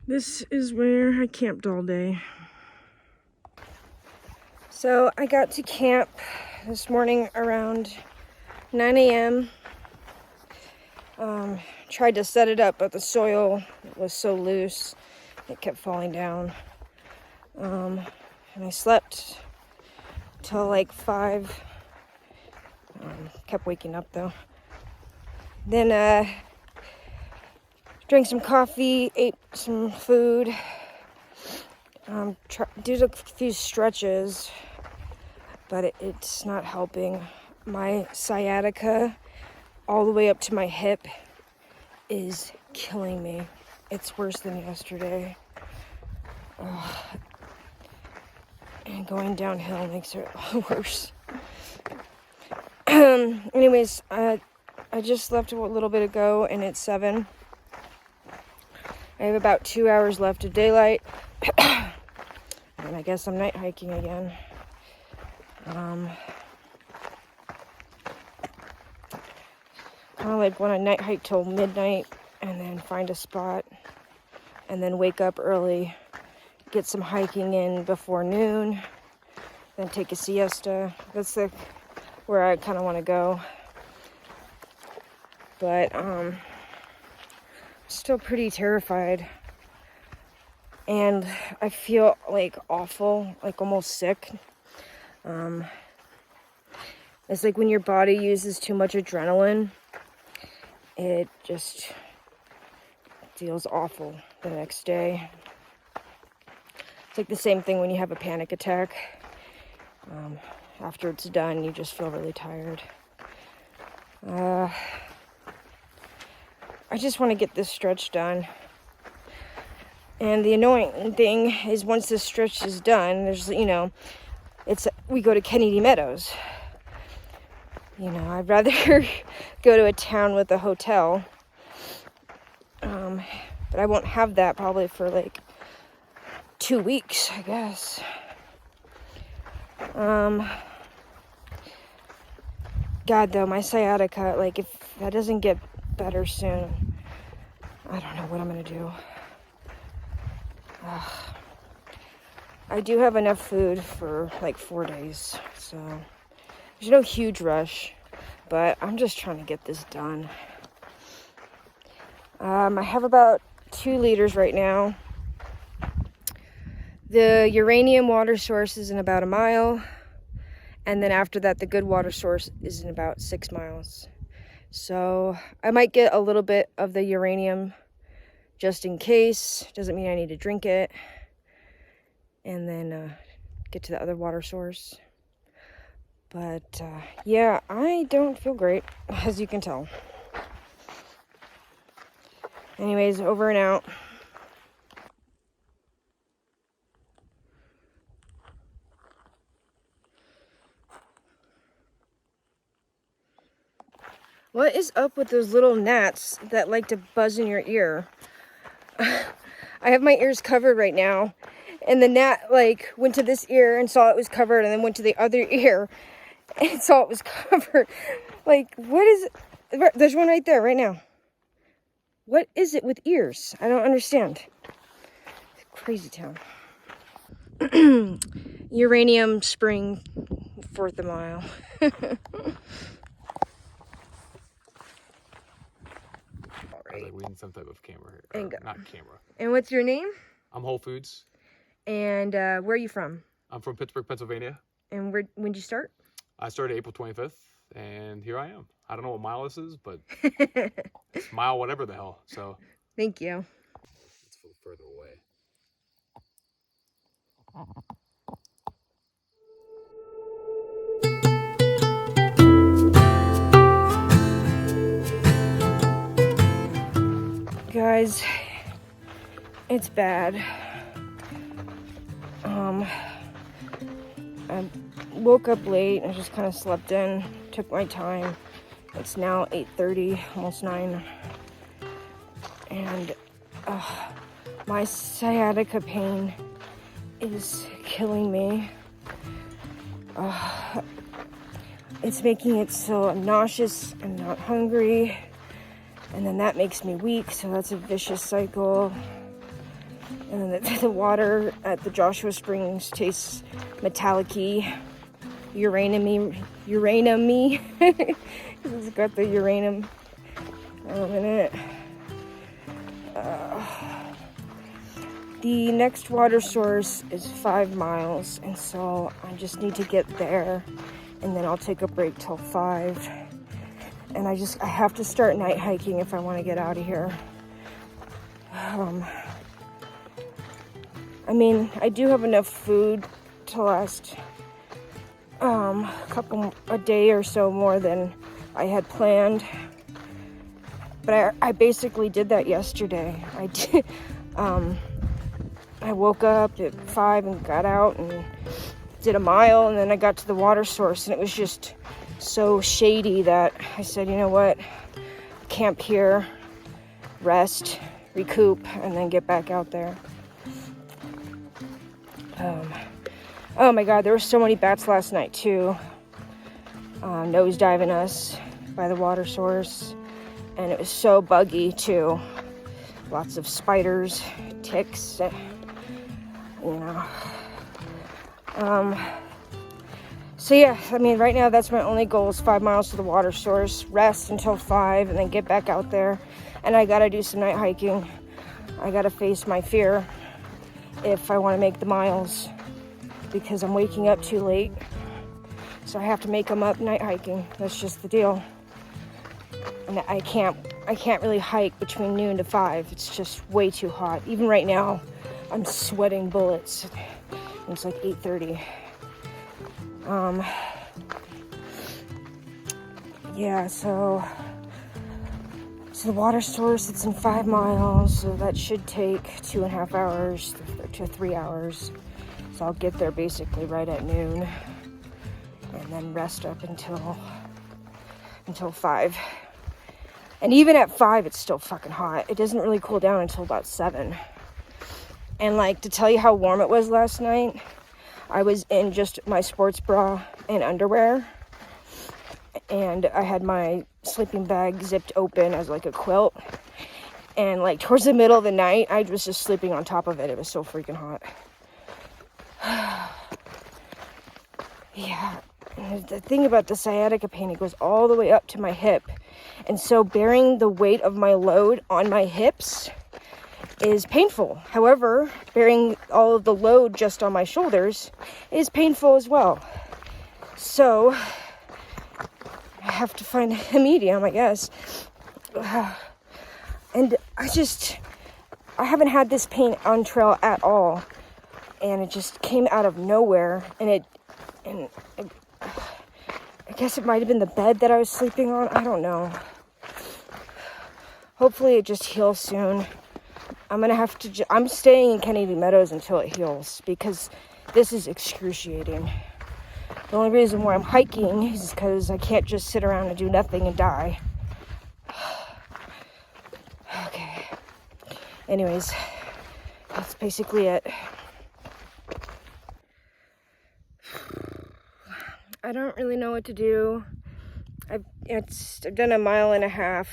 This is where I camped all day. So I got to camp this morning around 9 a.m. Tried to set it up, but the soil was so loose, it kept falling down. And I slept till like 5. Kept waking up though. Then drank some coffee, ate some food, did a few stretches, but it's not helping. My sciatica all the way up to my hip is killing me. It's worse than yesterday. And going downhill makes it worse. Anyways, I just left a little bit ago and it's 7. I have about 2 hours left of daylight. And I guess I'm night hiking again. Kind of like want to night hike till midnight and then find a spot and then wake up early, get some hiking in before noon, then take a siesta. That's where I kind of want to go. But still pretty terrified. And I feel like awful, like almost sick. It's like when your body uses too much adrenaline, it just feels awful the next day. It's like the same thing when you have a panic attack. After it's done, you just feel really tired. I just want to get this stretch done. And the annoying thing is once this stretch is done, there's, we go to Kennedy Meadows. I'd rather go to a town with a hotel. But I won't have that probably for like 2 weeks, I guess. God, though, my sciatica, like, if that doesn't get better soon, I don't know what I'm gonna do. I do have enough food for like 4 days, so there's no huge rush, but I'm just trying to get this done. I have about 2 liters right now. The uranium water source is in about 1 mile, and then after that, the good water source is in about 6 miles. So I might get a little bit of the uranium just in case. Doesn't mean I need to drink it. And then get to the other water source. But yeah, I don't feel great, as you can tell. Anyways, over and out. What is up with those little gnats that like to buzz in your ear? I have my ears covered right now, and the gnat like went to this ear and saw it was covered, and then went to the other ear and saw it was covered. Like, what is it? There's one right there right now. What is it with ears? I don't understand. Crazy town. Uranium Spring, 4th of mile. I was like, we need some type of camera here. Not camera. And what's your name? I'm Whole Foods. And where are you from? I'm from Pittsburgh, Pennsylvania. And when did you start? I started April 25th, and here I am. I don't know what mile this is, but it's mile whatever the hell. So thank you. It's further away. Guys, it's bad. I woke up late and just kind of slept in, took my time. It's now 8:30, almost 9. And my sciatica pain is killing me. It's making it so I'm nauseous and not hungry. And then that makes me weak, so that's a vicious cycle. And then the water at the Joshua Springs tastes metallic-y, uranium-y. It's got the uranium in it. The next water source is 5 miles, and so I just need to get there, and then I'll take a break till 5. And I have to start night hiking if I want to get out of here. I mean, I do have enough food to last a day or so more than I had planned. But I basically did that yesterday. I woke up at 5 and got out and did a mile, and then I got to the water source, and it was just so shady that I said, you know what, camp here, rest, recoup, and then get back out there. Oh my god, there were so many bats last night too, nosediving us by the water source, and it was so buggy too. Lots of spiders, ticks, you know. So yeah, I mean, right now that's my only goal is 5 miles to the water source, rest until 5, and then get back out there. And I gotta do some night hiking. I gotta face my fear if I want to make the miles, because I'm waking up too late. So I have to make them up night hiking. That's just the deal. And I can't really hike between noon to 5. It's just way too hot. Even right now, I'm sweating bullets. It's like 8:30. Yeah, so the water source, it's in 5 miles, so that should take 2.5 hours to 3 hours. So I'll get there basically right at noon, and then rest up until 5. And even at 5, it's still fucking hot. It doesn't really cool down until about 7. And like, to tell you how warm it was last night, I was in just my sports bra and underwear, and I had my sleeping bag zipped open as like a quilt, and like towards the middle of the night, I was just sleeping on top of it. It was so freaking hot. Yeah, and the thing about the sciatica pain, it goes all the way up to my hip, and so bearing the weight of my load on my hips is painful. However, bearing all of the load just on my shoulders is painful as well. So I have to find a medium, I guess. And I haven't had this pain on trail at all, and it just came out of nowhere. And I guess it might have been the bed that I was sleeping on. I don't know. Hopefully it just heals soon. I'm staying in Kennedy Meadows until it heals, because this is excruciating. The only reason why I'm hiking is because I can't just sit around and do nothing and die. Okay. Anyways, that's basically it. I don't really know what to do. I've done 1.5 miles,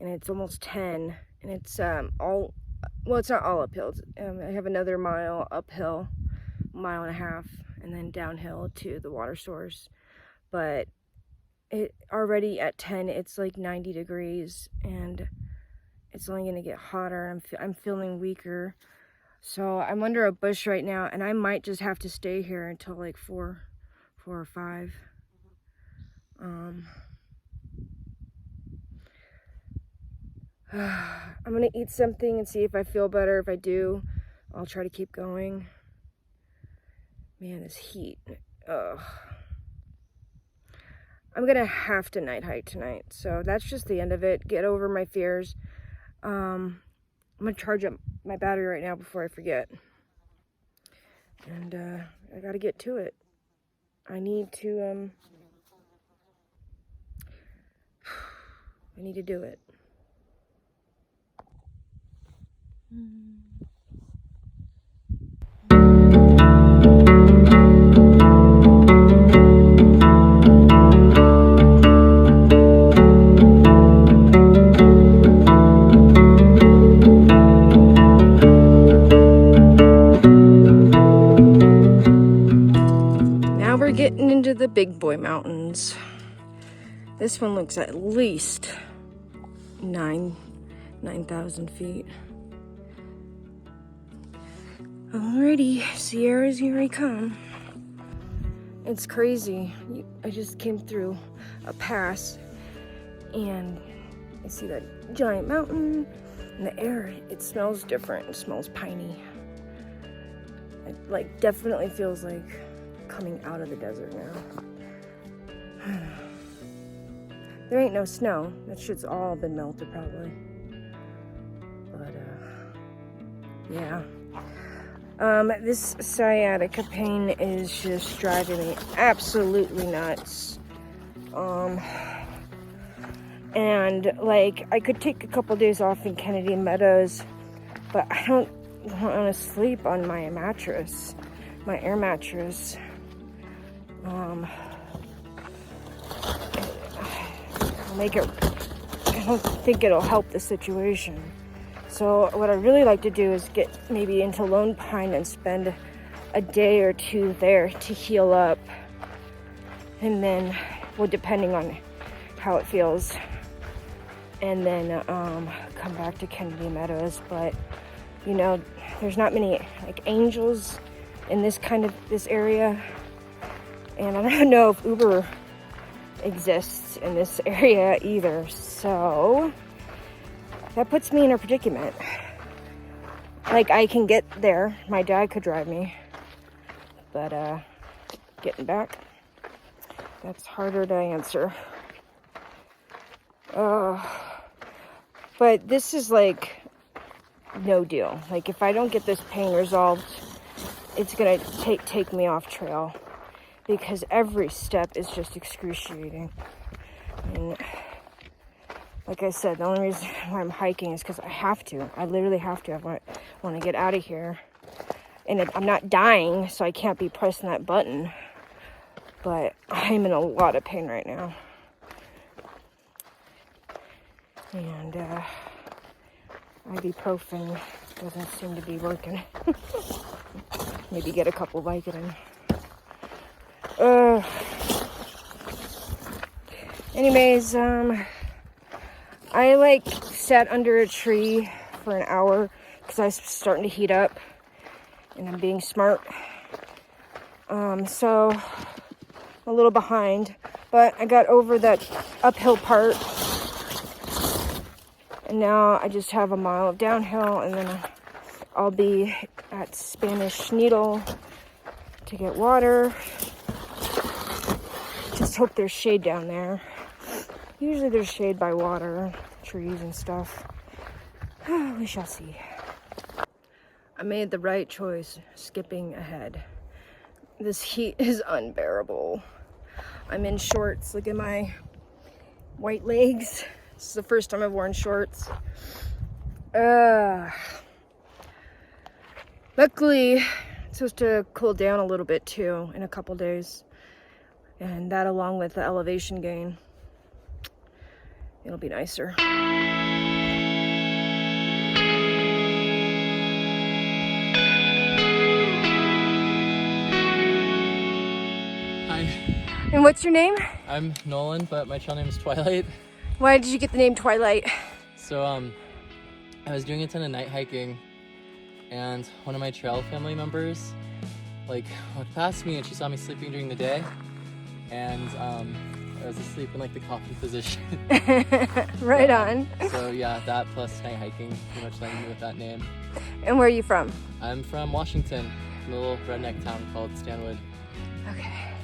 and it's almost 10. And it's it's not all uphill. I have another mile uphill, 1.5 miles, and then downhill to the water source. But it already at 10, it's like 90 degrees, and it's only gonna get hotter. I'm feeling weaker, so I'm under a bush right now, and I might just have to stay here until like 4 or 5. I'm gonna eat something and see if I feel better. If I do, I'll try to keep going. Man, this heat. Ugh. I'm gonna have to night hike tonight, so that's just the end of it. Get over my fears. I'm gonna charge up my battery right now before I forget. And I gotta get to it. I need to do it. getting into the big boy mountains. This one looks at least 9,000 feet. Alrighty, Sierras, here I come. It's crazy. I just came through a pass and I see that giant mountain, and the air, it smells different. It smells piney. It like definitely feels like coming out of the desert now. There ain't no snow. That shit's all been melted probably. But yeah. This sciatica pain is just driving me absolutely nuts. And like I could take a couple days off in Kennedy Meadows, but I don't want to sleep on my mattress, my air mattress. I don't think it'll help the situation. So what I'd really like to do is get maybe into Lone Pine and spend a day or two there to heal up. And then, well, depending on how it feels. And then come back to Kennedy Meadows. But, you know, there's not many like angels in this area. And I don't know if Uber exists in this area either. So that puts me in a predicament. Like, I can get there. My dad could drive me. But getting back, that's harder to answer. But this is like no deal. Like, if I don't get this pain resolved, it's gonna take me off trail, because every step is just excruciating. And like I said, the only reason why I'm hiking is because I have to. I literally have to. I want to get out of here. And I'm not dying, so I can't be pressing that button. But I'm in a lot of pain right now. And ibuprofen doesn't seem to be working. Maybe get a couple Vicodin. Anyways, I like sat under a tree for an hour because I was starting to heat up, and I'm being smart. So I'm a little behind, but I got over that uphill part, and now I just have a mile of downhill, and then I'll be at Spanish Needle to get water. Just hope there's shade down there. Usually there's shade by water, trees and stuff. We shall see. I made the right choice, skipping ahead. This heat is unbearable. I'm in shorts. Look at my white legs. This is the first time I've worn shorts. Luckily, it's supposed to cool down a little bit too in a couple days. And that, along with the elevation gain, it'll be nicer. Hi. And what's your name? I'm Nolan, but my trail name is Twilight. Why did you get the name Twilight? So I was doing a ton of night hiking, and one of my trail family members walked past me, and she saw me sleeping during the day, and I was asleep in the coffin position. Right on. So yeah, that plus night hiking pretty much landed me with that name. And where are you from? I'm from Washington, a little redneck town called Stanwood. Okay.